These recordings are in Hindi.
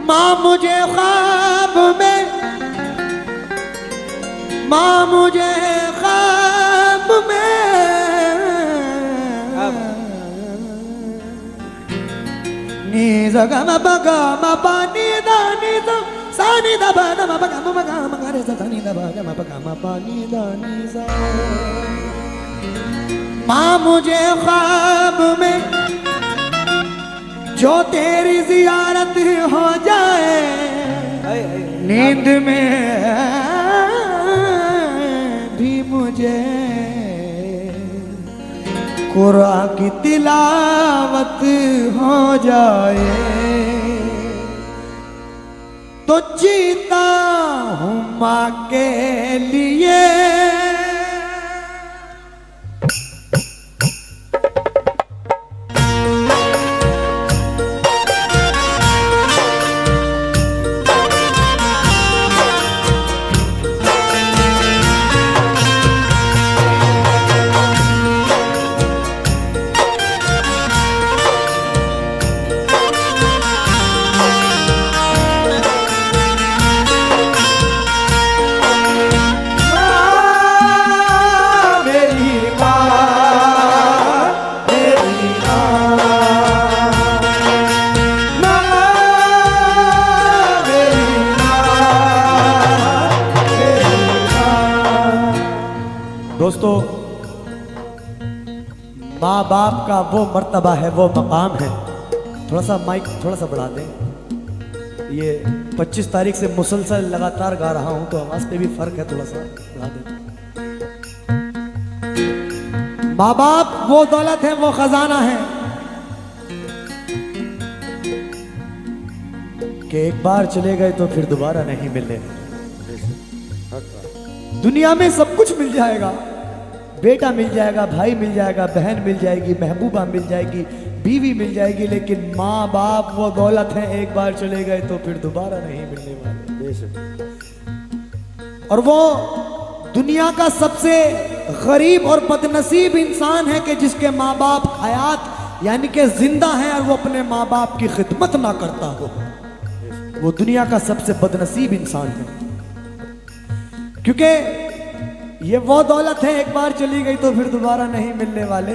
माँ मुझे ख्वाब में, माँ मुझे ख्वाब में नी ज़गा मा बगा मा पानी दा नी ज़ा सानी दा बा दा मा बगा मा रे ज़ा सानी दा बा दा मा बगा मा पानी दा नी ज़ा। माँ मुझे ख्वाब में जो तेरी जियारत हो जाए, नींद में भी मुझे कुरान की तिलावत हो जाए, तो जीता हूँ माँ के लिए। दोस्तों, माँ बाप का वो मर्तबा है, वो मकाम है। थोड़ा सा माइक थोड़ा सा बढ़ा दें। ये 25 तारीख से मुसलसल लगातार गा रहा हूं तो आवाज पे भी फर्क है, थोड़ा सा बढ़ा दें। माँ बाप वो दौलत है, वो खजाना है कि एक बार चले गए तो फिर दोबारा नहीं मिलने। दुनिया में सब कुछ मिल जाएगा, बेटा मिल जाएगा, भाई मिल जाएगा, बहन मिल जाएगी, महबूबा मिल जाएगी, बीवी मिल जाएगी, लेकिन माँ बाप वो दौलत है, एक बार चले गए तो फिर दोबारा नहीं मिलने वाले। और वो दुनिया का सबसे गरीब और बदनसीब इंसान है कि जिसके माँ बाप हयात यानी कि जिंदा हैं और वो अपने माँ बाप की खिदमत ना करता हो। वो दुनिया का सबसे बदनसीब इंसान है, क्योंकि ये वो दौलत है, एक बार चली गई तो फिर दोबारा नहीं मिलने वाले।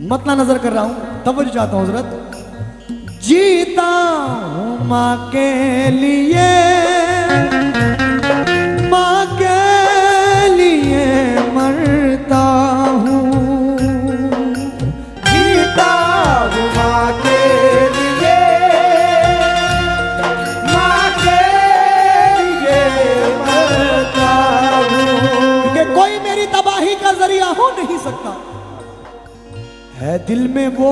मतला नजर कर रहा हूं, तवज्जो चाहता हूं हज़रत। जीता हूं माँ के लिए, माँ के लिए मरता हूं। जीता हूं माँ के लिए, माँ के लिए मरता हूं। कोई मेरी तबाही का जरिया हो नहीं सकता है, दिल में वो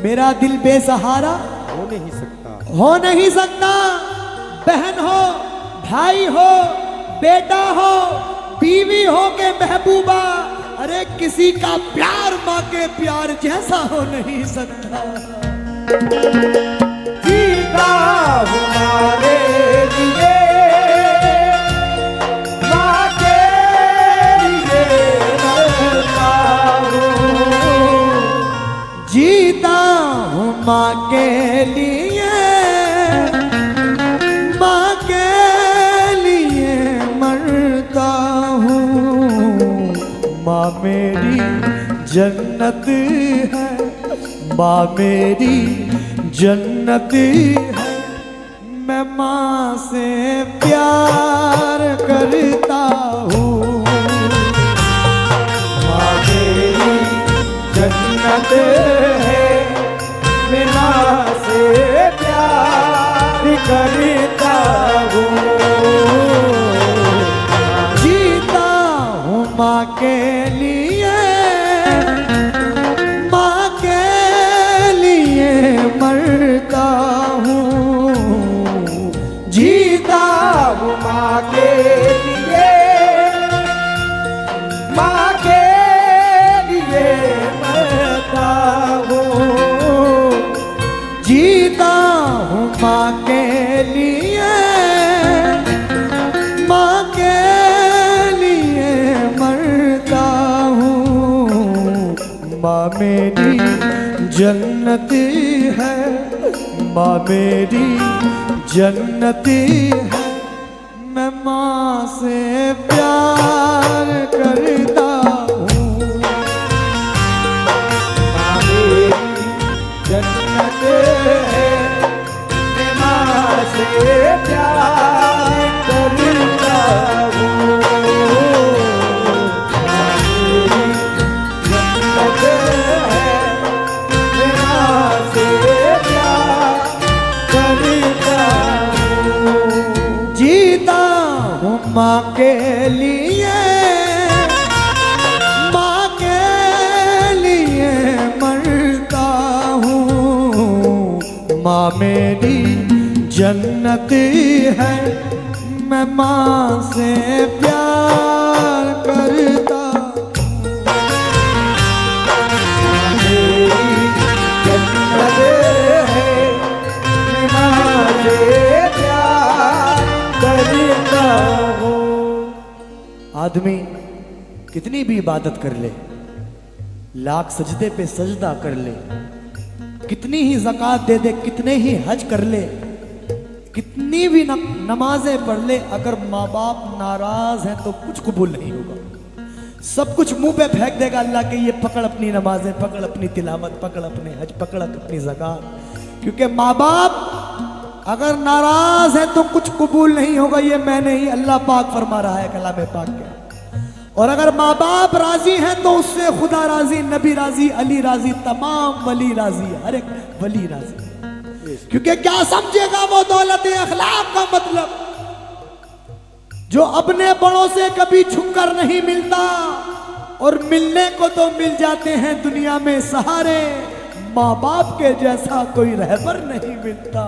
मेरा दिल बेसहारा हो नहीं सकता, हो नहीं सकता। बहन हो, भाई हो, बेटा हो, बीवी हो के महबूबा, अरे किसी का प्यार माँ के प्यार जैसा हो नहीं सकता। जीता हमारे लिए, जीता हूँ माँ के लिए, माँ के लिए मरता हूँ। माँ मेरी जन्नत है, माँ मेरी जन्नत है। मैं माँ से प्यार करता हूँ। माँ मेरी जन्नत है, मैं माँ से प्यार करता हूँ। जीता हूँ माँ के लिए, माँ के लिए मरता हूँ। जीता हूँ माँ के लिए, माँ के लिए मरता हूँ। जीता हूँ माँ के लिए, माँ के लिए मरता हूँ। माँ मेरी जन्नत है, माँ मेरी जन्नती है, मैं माँ से प्यार करता हूँ। माँ मेरी जन्नत है, मैं माँ से प्यार करता हूँ। माँ मेरी जन्नत है, मैं माँ से प्यार करता हूँ। जीता हूँ माँ के लिए, माँ के लिए मरता हूँ। माँ मेरी जन्नती है, मैं माँ से प्यार करता हूँ। माँ मेरी जन्नत है, मैं माँ से प्यार करता हूँ। आदमी कितनी भी इबादत कर ले, लाख सजदे पे सजदा कर ले, कितनी ही ज़कात दे दे, कितने ही हज कर ले, कितनी भी नमाजें पढ़ ले, अगर माँ बाप नाराज हैं तो कुछ कबूल नहीं होगा। सब कुछ मुंह पे फेंक देगा अल्लाह के, ये पकड़ अपनी नमाजें, पकड़ अपनी तिलावत, पकड़ अपने हज, पकड़ अपनी ज़कात। क्योंकि माँ बाप अगर नाराज है तो कुछ कबूल नहीं होगा। ये मैं नहीं, अल्लाह पाक फरमा रहा है कलाम पाक के। और अगर माँ बाप राजी हैं तो उससे खुदा राजी, नबी राजी, अली राजी, तमाम वली राजी, हर एक वली राजी। क्योंकि क्या समझेगा वो दौलत अखलाक का मतलब, जो अपने बड़ों से कभी झुककर नहीं मिलता और मिलने को तो मिल जाते हैं दुनिया में सहारे। माँ बाप के जैसा कोई रहबर नहीं मिलता।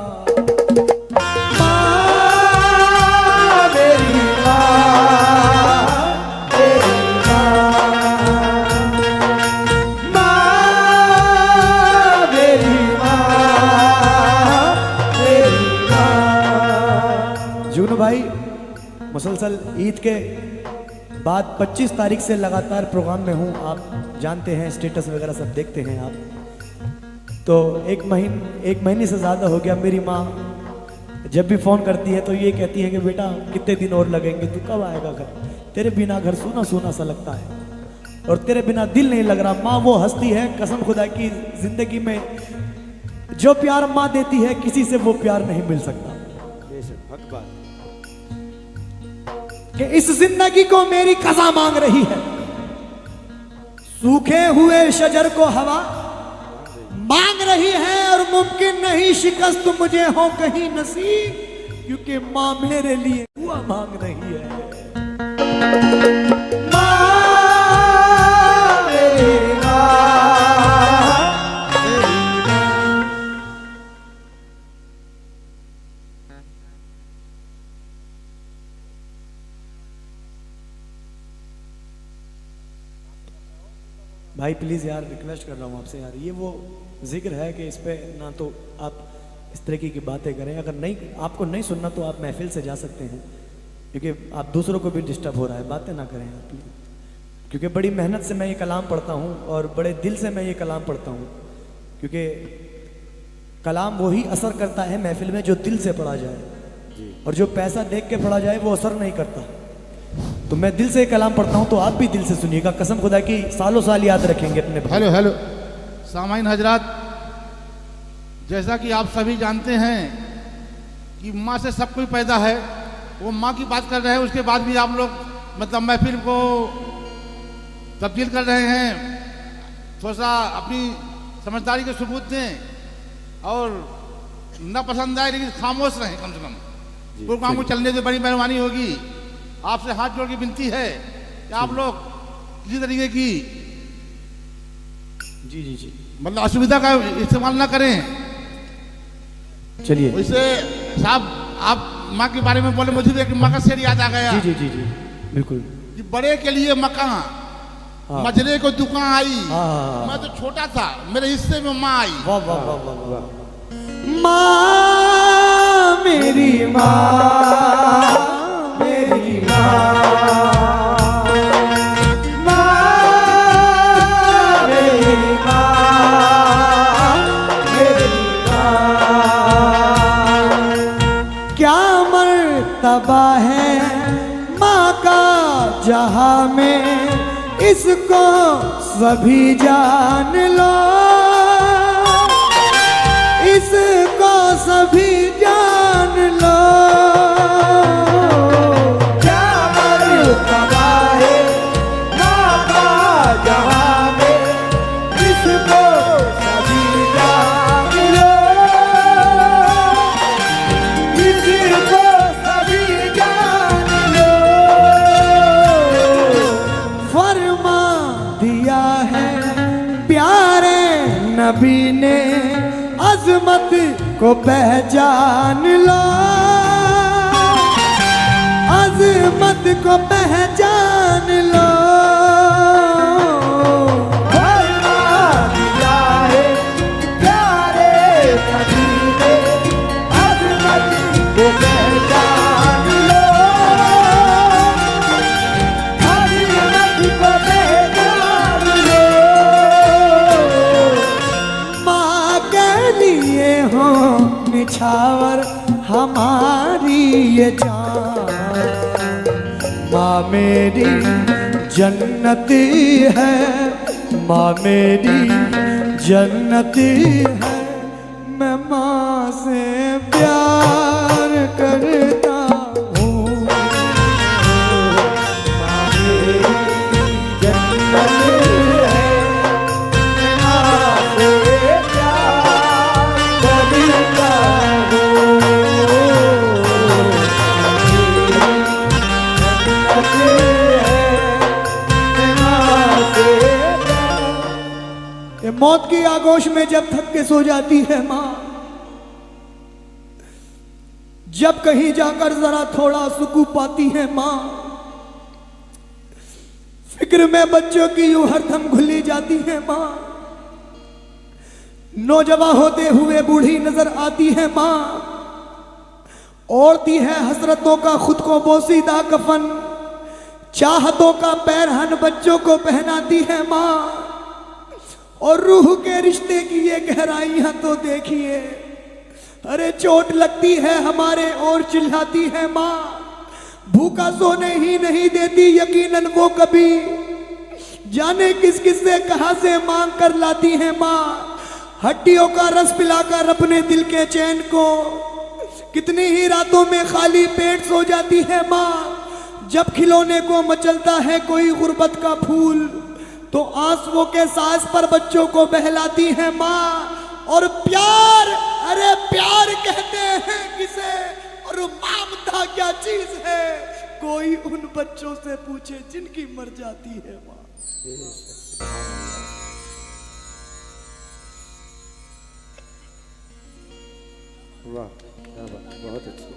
माँ मेरी जुगनू भाई, मुसलसल ईद के बाद 25 तारीख से लगातार प्रोग्राम में हूँ। आप जानते हैं, स्टेटस वगैरह सब देखते हैं आप। तो एक महीने से ज़्यादा हो गया। मेरी माँ जब भी फ़ोन करती है तो ये कहती है कि बेटा कितने दिन और लगेंगे, तू कब आएगा घर, तेरे बिना घर सूना सूना सा लगता है और तेरे बिना दिल नहीं लग रहा। माँ वो हस्ती है, कसम खुदा की, ज़िंदगी में जो प्यार माँ देती है किसी से वो प्यार नहीं मिल सकता। कि इस जिंदगी को मेरी कज़ा मांग रही है, सूखे हुए शजर को हवा मांग रही है, और मुमकिन नहीं शिकस्त मुझे हो कहीं नसीब, क्योंकि माँ मेरे लिए हुआ मांग रही है। भाई प्लीज़ यार, रिक्वेस्ट कर रहा हूँ आपसे यार, ये वो जिक्र है कि इस पे ना तो आप इस तरीके की बातें करें। अगर नहीं, आपको नहीं सुनना तो आप महफिल से जा सकते हैं, क्योंकि आप दूसरों को भी डिस्टर्ब हो रहा है। बातें ना करें आप, क्योंकि बड़ी मेहनत से मैं ये कलाम पढ़ता हूँ और बड़े दिल से मैं ये कलाम पढ़ता हूँ, क्योंकि कलाम वही असर करता है महफिल में जो दिल से पढ़ा जाए, और जो पैसा देख के पढ़ा जाए वो असर नहीं करता। तो मैं दिल से कलाम पढ़ता हूँ, तो आप भी दिल से सुनिएगा, कसम खुदा की सालों साल याद रखेंगे अपने। हेलो हेलो सामाइन हजरात, जैसा कि आप सभी जानते हैं कि माँ से सब कोई पैदा है, वो माँ की बात कर रहे हैं, उसके बाद भी आप लोग मतलब महफिल को तब्दील कर रहे हैं। थोड़ा सा अपनी समझदारी के सबूत दें और न पसंद आए लेकिन खामोश रहें कम से कम। प्रोग्राम को चलने से बड़ी मेहरबानी होगी। आपसे हाथ जोड़ के विनती है कि आप लोग किसी तरीके की जी जी जी मतलब असुविधा का इस्तेमाल ना करें। चलिए वैसे साहब, आप माँ के बारे में बोले, मुझे भी एक माँ का शेर याद आ गया। जी जी जी जी बिल्कुल। बड़े के लिए मकान, मजरे को दुकान आई, मैं तो छोटा था, मेरे हिस्से में माँ आई। वाह वाह वाह वाह वाह। माँ मेरी माँ, मेरी माँ, माँ मेरी माँ, मेरी माँ। मर्तबा है माँ का जहां में, इसको सभी जान लो, इसको सभी जान लो। क्या मर्तबा है माँ का जहां में, इसको सभी जान लो, इसको सभी जान लो। फरमा दिया है प्यारे नबी ने, अजमत को पहचान लो, अजमत को पहचान लो। फरमा दिया है प्यारे नबी ने, अजमत को पहचान लो, अजमत को पहचान लो। माँ के लिए हो निछावर हमारी ये जान, माँ मेरी जन्नती है, माँ मेरी जन्नती है। मैं माँ से प्यार करता हूँ, माँ मेरी जन्नती है, माँ से प्यार करता हूँ। ये मौत की आगोश में जब थक के सो जाती है माँ, जब कहीं जाकर जरा थोड़ा सुकून पाती है माँ, फिक्र में बच्चों की यूं हरदम घुली जाती है माँ। नौजवान होते हुए बूढ़ी नजर आती है माँ, ओढ़ती है हसरतों का खुद को बोसीदा कफन, चाहतों का पैरहन बच्चों को पहनाती है माँ। और रूह के रिश्ते की ये गहराइयां तो देखिए, अरे चोट लगती है हमारे और चिल्लाती है माँ। भूखा सोने ही नहीं देती यकीनन वो कभी, जाने किस किस से कहां से मांग कर लाती है माँ। हड्डियों का रस पिलाकर अपने दिल के चैन को, कितनी ही रातों में खाली पेट सो जाती है माँ। जब खिलौने को मचलता है कोई गुर्बत का फूल, तो आंसुओं के सांस पर बच्चों को बहलाती है माँ। और प्यार, अरे प्यार कहते हैं किसे, और ममता क्या चीज है, कोई उन बच्चों से पूछे जिनकी मर जाती है माँ। वाह क्या बात, बहुत अच्छी।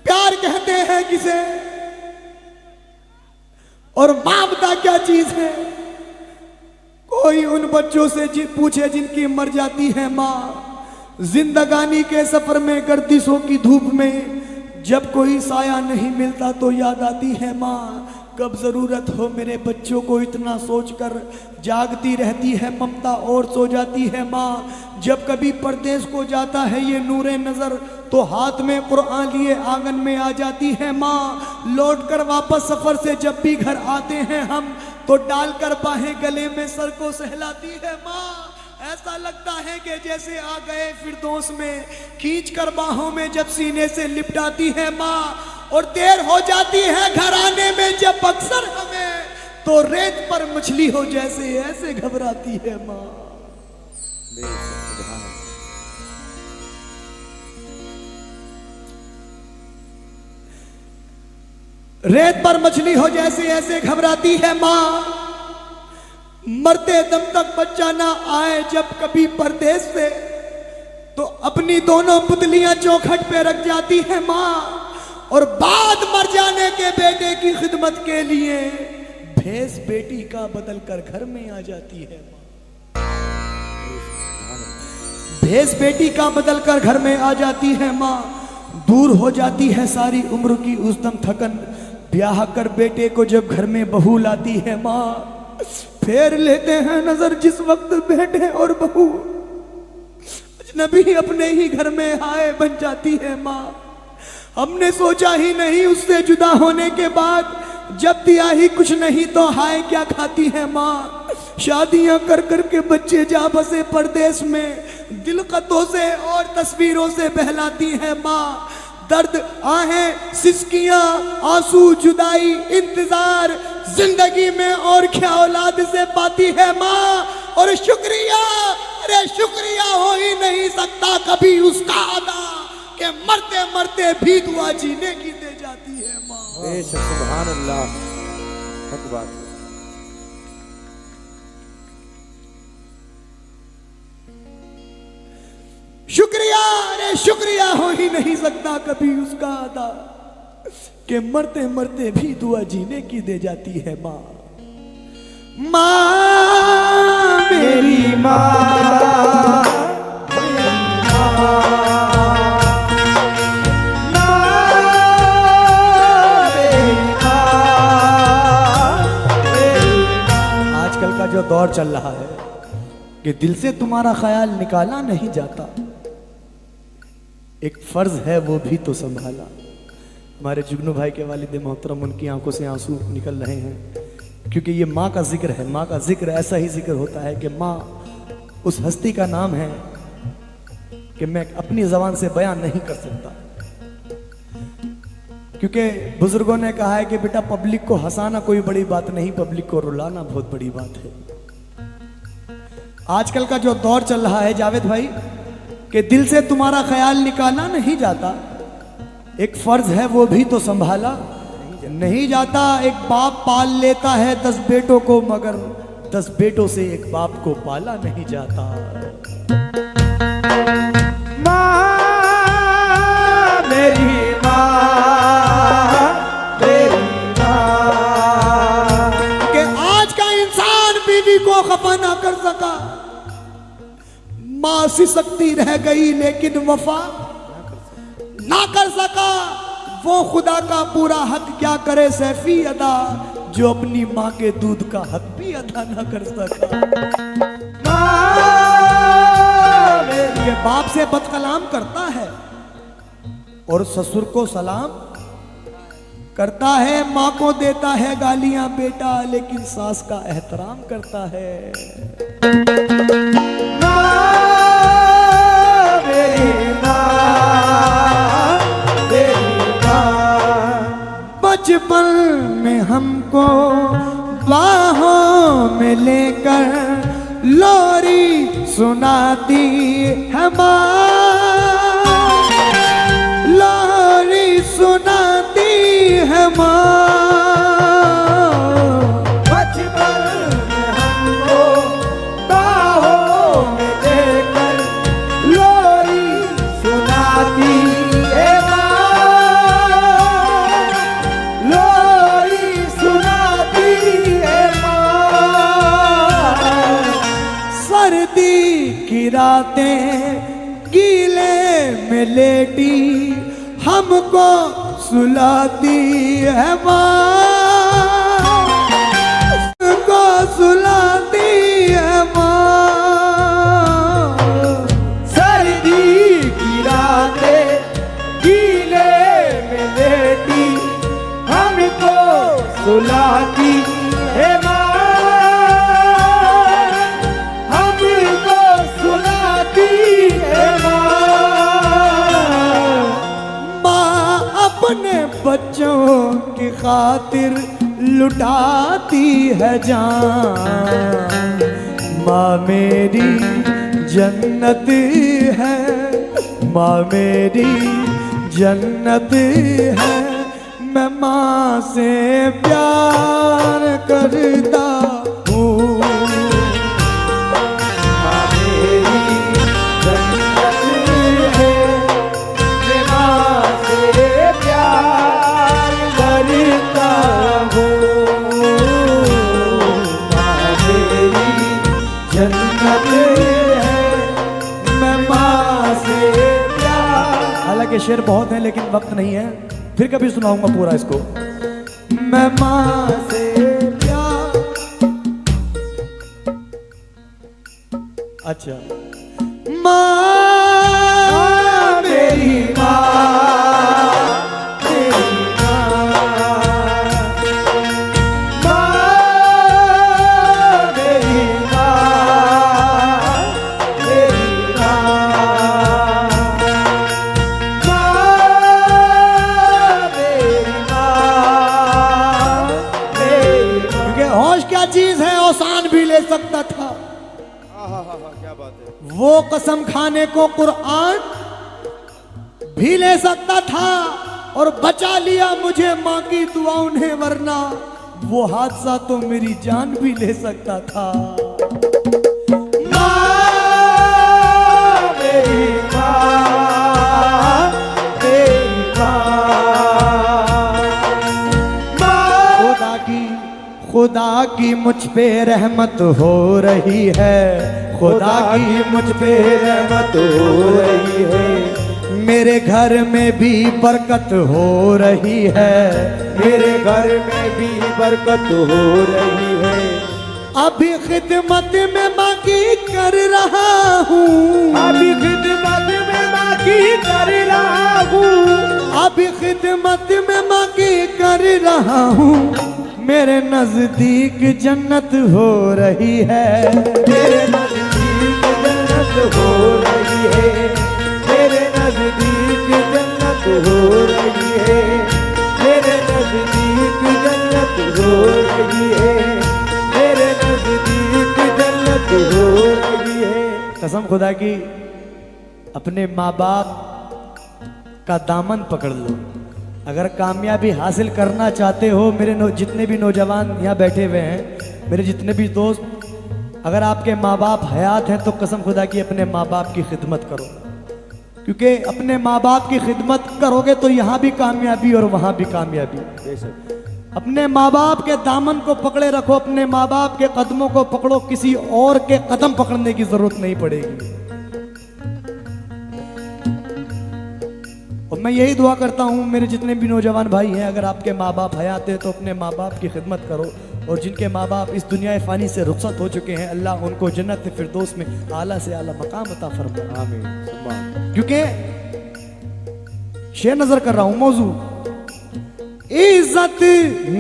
प्यार कहते हैं किसे, और ममता क्या चीज है, कोई उन बच्चों से पूछे जिनकी मर जाती है माँ। जिंदगानी के सफर में गर्दिशों की धूप में जब कोई साया नहीं मिलता तो याद आती है माँ। कब जरूरत हो मेरे बच्चों को इतना सोचकर जागती रहती है ममता और सो जाती है माँ। जब कभी परदेश को जाता है ये नूरे नजर, तो हाथ में कुरान लिए आंगन में आ जाती है माँ। लौटकर वापस सफर से जब भी घर आते हैं हम, तो डालकर बाहें गले में सर को सहलाती है माँ। ऐसा लगता है कि जैसे आ गए फिरदौस में, खींच कर बाहों में जब सीने से लिपटाती है माँ। और देर हो जाती है घर आने में जब अक्सर हमें, तो रेत पर मछली हो जैसे ऐसे घबराती है माँ। रेत पर मछली हो जैसे ऐसे घबराती है माँ। मरते दम तक बच्चा ना आए जब कभी परदेश से, तो अपनी दोनों पुतलियां चौखट पे रख जाती है माँ। और बाद मर जाने के बेटे की खिदमत के लिए भैंस बेटी का बदल कर घर में आ जाती है माँ। भैंस बेटी का बदल कर घर में आ जाती है माँ। दूर हो जाती है सारी उम्र की उस दम थकन, ब्याह कर बेटे को जब घर में बहू लाती है माँ। फेर लेते हैं नजर जिस वक्त बेटे और बहू अजनबी अपने ही घर में हाय बन जाती है माँ। हमने सोचा ही नहीं उससे जुदा होने के बाद, जब दिया ही कुछ नहीं तो हाय क्या खाती है माँ। शादियां कर कर के बच्चे जा बसे परदेश में, दिल ख़तों से और तस्वीरों से बहलाती है माँ। दर्द, आहें, सिसकियां, आंसू, जुदाई, इंतजार जिंदगी में और क्या औलाद से पाती है माँ। और शुक्रिया, अरे शुक्रिया हो ही नहीं सकता कभी उसका अदा, कि मरते मरते भी दुआ जीने की दे जाती है माँ। बेशक, सुभान अल्लाह, हक बात है। शुक्रिया, अरे शुक्रिया हो ही नहीं सकता कभी उसका अदा, कि मरते मरते भी दुआ जीने की दे जाती है माँ। माँ मेरी माँ, आजकल का जो दौर चल रहा है कि दिल से तुम्हारा ख्याल निकाला नहीं जाता, एक फर्ज है वो भी तो संभाला। हमारे जुगनू भाई के वालिद मोहतरम, उनकी आंखों से आंसू निकल रहे हैं, क्योंकि ये माँ का जिक्र है। माँ का जिक्र ऐसा ही जिक्र होता है कि माँ उस हस्ती का नाम है कि मैं अपनी जबान से बयान नहीं कर सकता। क्योंकि बुजुर्गों ने कहा है कि बेटा पब्लिक को हंसाना कोई बड़ी बात नहीं, पब्लिक को रुलाना बहुत बड़ी बात है। आजकल का जो दौर चल रहा है जावेद भाई, कि दिल से तुम्हारा ख्याल निकाला नहीं जाता, एक फर्ज है वो भी तो संभाला नहीं जाता। एक बाप पाल लेता है 10 बेटों को, मगर 10 बेटों से एक बाप को पाला नहीं जाता। माँ मेरी माँ, मेरी माँ, कि आज का इंसान बीवी को खफा ना कर सका, मां सिसकती रह गई लेकिन वफा ना कर सका। वो खुदा का पूरा हक क्या करे सैफी अदा, जो अपनी माँ के दूध का हक भी अदा ना कर सका। ये बाप से बदकलाम करता है और ससुर को सलाम करता है, माँ को देता है गालियां बेटा, लेकिन सास का एहतराम करता है। बचपन में हमको बाहों में लेकर लोरी सुनाती है माँ, लोरी सुनाती है माँ। बचपन में हमको बाहों में लेकर लोरी सुनाती है माँ, लोरी सुनाती है माँ। सर्दी की रातें गीले में लेटी हमको सुलाती है माँ, हमको सुलाती है माँ। सर्दी की रातें गीले में लेटी हमको सुलाती है माँ, हमको सुलाती है माँ। माँ अपने बच्चों की खातिर लुटाती है जान, माँ मेरी जन्नत है, माँ मेरी जन्नत है। मैं माँ से प्यार करता हूँ, माँ मेरी जन्नत है, मैं माँ से प्यार करता हूँ, माँ मेरी जन्नत है, मैं माँ से प्यार। हालांकि शेर बहुत है लेकिन वक्त नहीं है, फिर कभी सुनाऊंगा पूरा इसको। मैं माँ से प्यार, अच्छा माँ क्या बात है। वो कसम खाने को कुरान भी ले सकता था और बचा लिया मुझे माँ की दुआओं ने, वरना वो हादसा तो मेरी जान भी ले सकता था। खुदा की मुझ पे रहमत हो रही है, खुदा की मुझ पे रहमत हो रही है, मेरे घर में भी बरकत हो रही है, मेरे घर में भी बरकत हो रही है। अभी खिदमत में माँ की कर रहा हूँ, अभी खिदमत में माँ की कर रहा हूँ, अभी खिदमत में माँ की कर रहा हूँ, मेरे नजदीक जन्नत हो रही है, मेरे नजदीक जन्नत हो रही है, मेरे नजदीक जन्नत हो रही है, मेरे नजदीक जन्नत हो रही है, मेरे नजदीक जन्नत हो रही है। कसम खुदा की, अपने माँ बाप का दामन पकड़ लो। अगर कामयाबी हासिल करना चाहते हो, मेरे जितने भी नौजवान यहाँ बैठे हुए हैं, मेरे जितने भी दोस्त, अगर आपके माँ बाप हयात हैं तो कसम खुदा की अपने माँ बाप की खिदमत करो, क्योंकि अपने माँ बाप की खिदमत करोगे तो यहाँ भी कामयाबी और वहाँ भी कामयाबी। अपने माँ बाप के दामन को पकड़े रखो, अपने माँ बाप के कदमों को पकड़ो, किसी और के कदम पकड़ने की जरूरत नहीं पड़ेगी। और मैं यही दुआ करता हूँ मेरे जितने भी नौजवान भाई हैं, अगर आपके माँ बाप हयात हैं तो अपने माँ बाप की खिदमत करो, और जिनके माँ बाप इस दुनिया फ़ानी से रुखसत हो चुके हैं, अल्लाह उनको जन्नत फिरदौस में आला से आला मकाम अता फरमाए, आमीन। क्योंकि शेर नजर कर रहा हूँ, मौजू इज्जत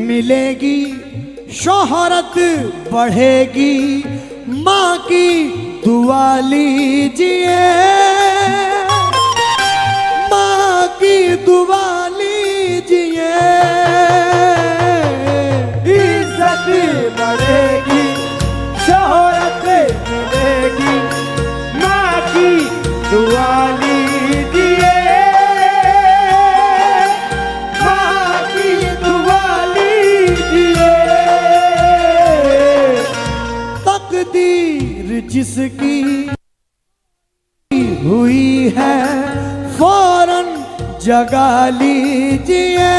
मिलेगी, शोहरत बढ़ेगी, माँ की दुआ लीजिए, माँ की दुआ लीजिए, इज्जत बढ़ेगी, शोहरत मिलेगी, माँ की दुआ लीजिए, माँ की दुआ लीजिए। तकदीर जिसकी हुई है फौरन जगा लीजिए,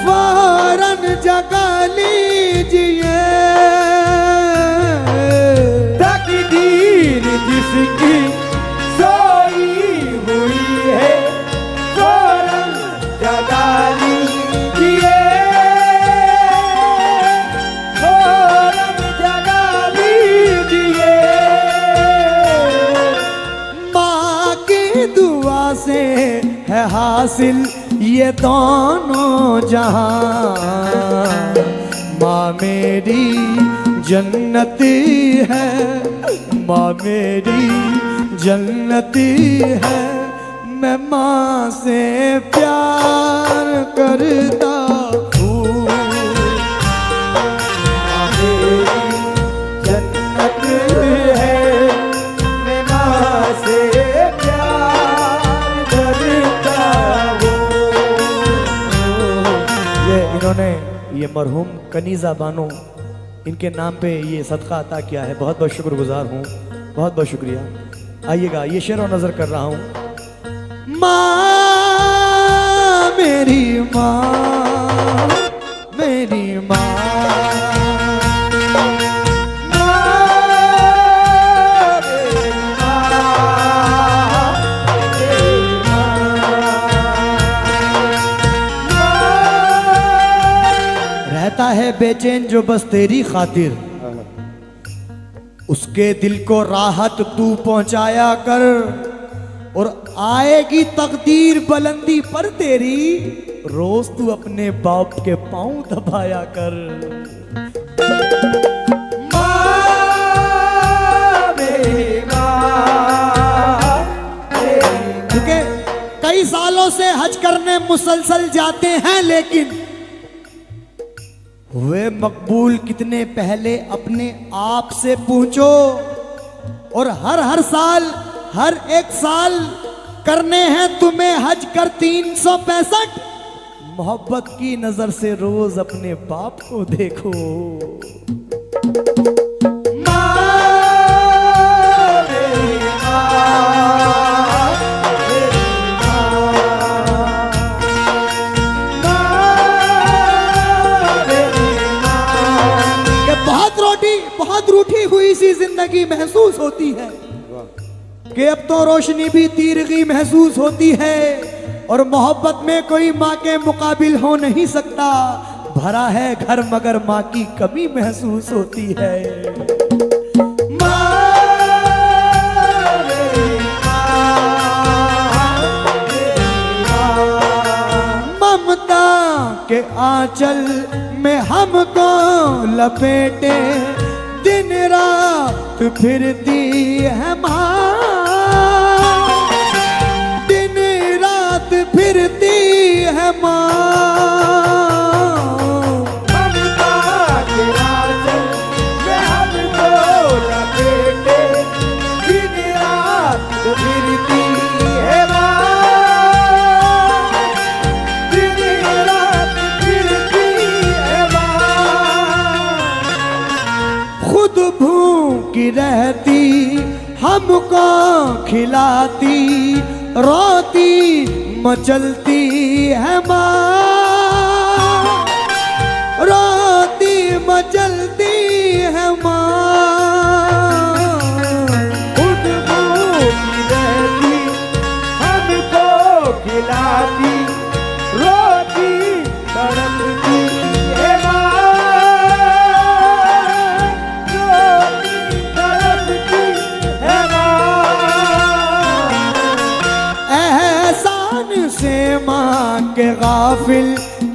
फौरन जगा लीजिए, तकदीर जिसकी सोई हुई है फौरन जगा लीजिए, फौरन जगा लीजिए। माँ की दुआ से है हासिल ये दोनों जहां, माँ मेरी जन्नती है, माँ मेरी जन्नती है, मैं माँ से प्यार करता हूँ, मेरी जन्नत है, मैं माँ से प्यार करता हूँ। इन्होंने ये मरहूम कनीज़ा बानो, इनके नाम पे ये सदका अता किया है, बहुत बहुत शुक्रगुजार हूँ, बहुत बहुत शुक्रिया। आइएगा, ये शेर और नजर कर रहा हूँ। माँ मेरी माँ, मेरी माँ, रहता है बेचैन जो बस तेरी खातिर, उसके दिल को राहत तू पहुंचाया कर, और आएगी तकदीर बुलंदी पर तेरी, रोज तू अपने बाप के पांव दबाया कर। क्योंकि कई सालों से हज करने मुसलसल जाते हैं, लेकिन हुए मकबूल कितने पहले अपने आप से पूछो, और हर साल हर एक साल करने हैं तुम्हें हज कर 365। मोहब्बत की नजर से रोज अपने बाप को देखो। बहुत रूठी हुई सी जिंदगी महसूस होती है कि अब तो रोशनी भी तीरगी महसूस होती है, और मोहब्बत में कोई माँ के मुकाबिल हो नहीं सकता। भरा है घर मगर माँ की कमी महसूस होती है। ममता के आंचल में हमको लपेटे दिन रात फिरती है माँ, दिन रात फिरती है माँ। ममता के आंचल में हमको लपेटे दिन रात फिरती है माँ, दिन रात फिरती है माँ। खुद भूखी रहती हमको खिलाती, रोती मचलती है माँ, रोती मचलती है माँ। खुद भूखी रहती हमको खिलाती, रोती तड़पती है माँ। से माँ के गाफिल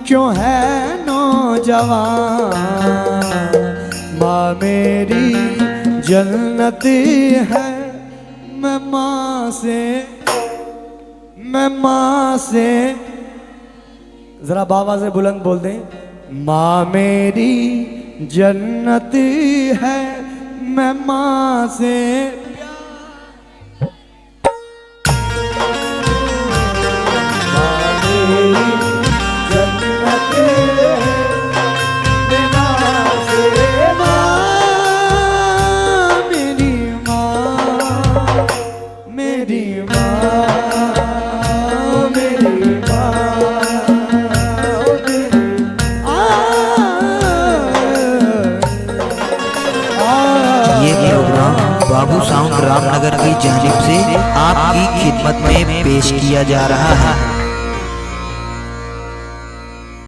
क्यों है नौजवान, माँ मेरी जन्नत है। मैं माँ से जरा बाबा से बुलंद बोल दें, माँ मेरी जन्नत है। मैं माँ से बाबू साउंड रामनगर की जानिब से आपकी खिदमत में पेश किया जा रहा है।